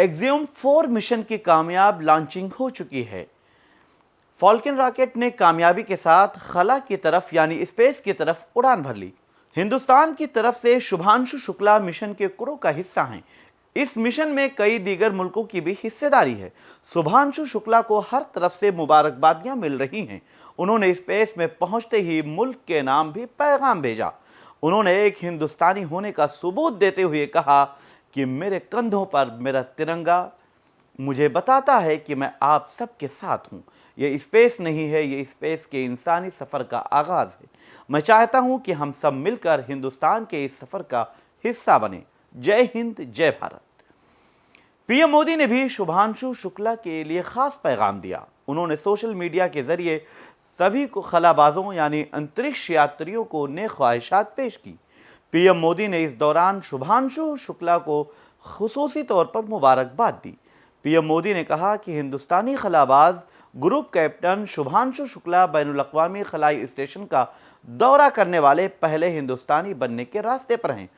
Axiom 4 mission की कामयाब launching हो चुकी है। फॉल्कन रॉकेट ने कामयाबी के साथ खला की तरफ यानी स्पेस की तरफ उड़ान भर ली। हिंदुस्तान की तरफ से शुभांशु शुक्ला मिशन के क्रू का हिस्सा हैं। इस मिशन में कई दीगर मुल्कों की भी हिस्सेदारी है। शुभांशु शुक्ला को हर तरफ से मुबारकबादियां मिल रही हैं। उन्होंने स्पेस में पहुंचते ही मुल्क के नाम भी पैगाम भेजा। उन्होंने एक हिंदुस्तानी होने का सबूत देते हुए कहा कि मेरे कंधों पर मेरा तिरंगा मुझे बताता है कि मैं आप सबके साथ हूं। ये स्पेस नहीं है, ये स्पेस के इंसानी सफर का आगाज है। मैं चाहता हूं कि हम सब मिलकर हिंदुस्तान के इस सफर का हिस्सा बने। जय हिंद, जय भारत। पीएम मोदी ने भी शुभांशु शुक्ला के लिए खास पैगाम दिया। उन्होंने सोशल मीडिया के जरिए सभी को खलाबाजों यानी अंतरिक्ष यात्रियों को नेक ख्वाहिशात पेश की। पीएम मोदी ने इस दौरान शुभांशु शुक्ला को खुसूसी तौर पर मुबारकबाद दी। पीएम मोदी ने कहा कि हिंदुस्तानी खलाबाज ग्रुप कैप्टन शुभांशु शुक्ला बैनुल अक़वामी खलाई स्टेशन का दौरा करने वाले पहले हिंदुस्तानी बनने के रास्ते पर हैं।